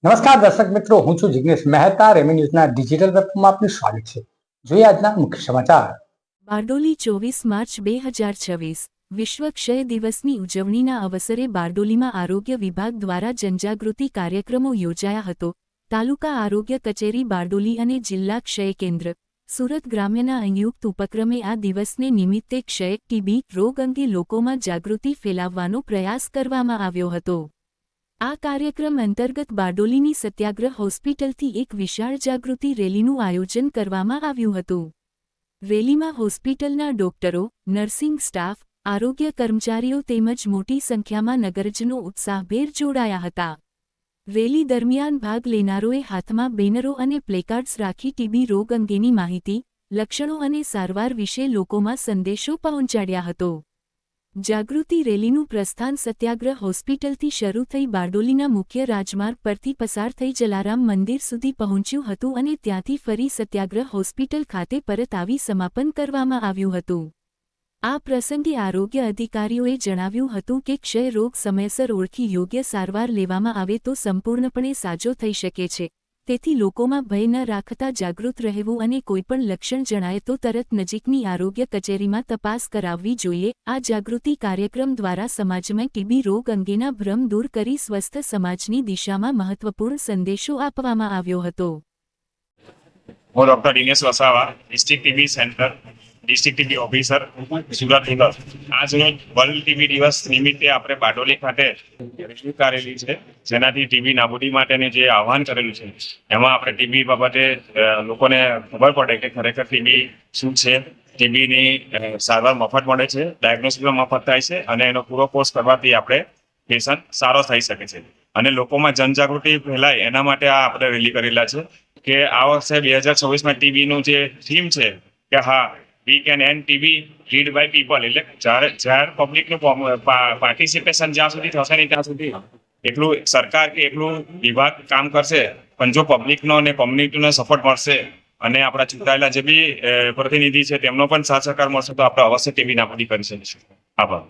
નમસ્કાર દર્શક મિત્રો, હું છું જિગ્નેશ મહેતા. રેમી ન્યૂઝના ડિજિટલ વેબમાં આપનું સ્વાગત છે. જોઈએ આજના મુખ્ય સમાચાર. બારડોલી 24 માર્ચ 2026 વિશ્વ ક્ષય દિવસની ઉજવણીના અવસરે બારડોલીમાં આરોગ્ય વિભાગ દ્વારા જનજાગૃતિ કાર્યક્રમો યોજાયા હતો. તાલુકા આરોગ્ય કચેરી બારડોલી અને જિલ્લા ક્ષય કેન્દ્ર સુરત ગ્રામ્યના સંયુક્ત ઉપક્રમે આ દિવસને નિમિત્તે ક્ષય ટીબી રોગ અંગે લોકોમાં જાગૃતિ ફેલાવવાનો પ્રયાસ કરવામાં આવ્યો હતો. આ કાર્યક્રમ અંતર્ગત બારડોલીની સત્યાગ્રહ હોસ્પિટલથી એક વિશાળ જાગૃતિ રેલીનું આયોજન કરવામાં આવ્યું હતું. રેલીમાં હોસ્પિટલના ડોક્ટરો, નર્સિંગ સ્ટાફ, આરોગ્ય કર્મચારીઓ તેમજ મોટી સંખ્યામાં નગરજનો ઉત્સાહભેર જોડાયા હતા. રેલી દરમિયાન ભાગ લેનારોએ હાથમાં બેનરો અને પ્લેકાર્ડ્સ રાખી ટીબી રોગ અંગેની માહિતી, લક્ષણો અને સારવાર વિશે લોકોમાં સંદેશો પહોંચાડ્યા હતો. જાગૃતિ રેલીનું પ્રસ્થાન સત્યાગ્રહ હોસ્પિટલથી શરૂ થઈ બારડોલીના મુખ્ય રાજમાર્ગ પરથી પસાર થઈ જલારામ મંદિર સુધી પહોંચ્યું હતું અને ત્યાંથી ફરી સત્યાગ્રહ હોસ્પિટલ ખાતે પરત આવી સમાપન કરવામાં આવ્યું હતું. આ પ્રસંગે આરોગ્ય અધિકારીઓએ જણાવ્યું હતું કે ક્ષય રોગ સમયસર ઓળખી યોગ્ય સારવાર લેવામાં આવે તો સંપૂર્ણપણે સાજો થઈ શકે છે. તેથી લોકોમાં ભય ન રાખતા જાગૃત રહેવું અને કોઈપણ લક્ષણ જણાય તો તરત નજીકની આરોગ્ય કચેરીમાં તપાસ કરાવવી જોઈએ. આ જાગૃતિ કાર્યક્રમ દ્વારા સમાજમાં ટીબી રોગ અંગેના ભ્રમ દૂર કરી સ્વસ્થ સમાજની દિશામાં મહત્વપૂર્ણ સંદેશો આપવામાં આવ્યો હતો. હું doctor Dinesh Vasava, district TB centre, district TB officer, Surat. આજ રોજ વર્લ્ડ ટીબી દિવસ નિમિત્તે આપણે બારડોલી ખાતે રેલી કરેલી છે, જેનાથી ટીબી નાબૂદી માટેનું જે આહવાન કરેલું છે એમાં આપણે ટીબી બાબતે લોકોને ખબર પડે કે ખરેખર ટીબી શું છે. ટીબીની સારવાર મફત મળે છે, ડાયગ્નોસિસ મફત થાય છે અને એનો પૂરો કોર્સ કરવાથી આપણે પેશન્ટ સારો થઈ શકે છે. અને લોકોમાં જનજાગૃતિ ફેલાય એના માટે આ આપણે રેલી કરેલા છે કે આ વર્ષે 2026માં ટીબીનું જે થીમ છે કે હા, we can end TB led by people. એટલે જ્યારે પબ્લિકનું પાર્ટિસિપેશન જ્યાં સુધી થશે નહીં ત્યાં સુધી એટલું સરકાર કે એટલું વિભાગ કામ કરશે, પણ જો પબ્લિકનો અને કોમ્યુનિટીનો સપોર્ટ મળશે અને આપણા ચૂંટાયેલા જે બી પ્રતિનિધિ છે તેમનો પણ સાથ સહકાર મળશે તો આપણે અવશ્ય ટીબી નાબૂદી કરી શકીશું. આભાર.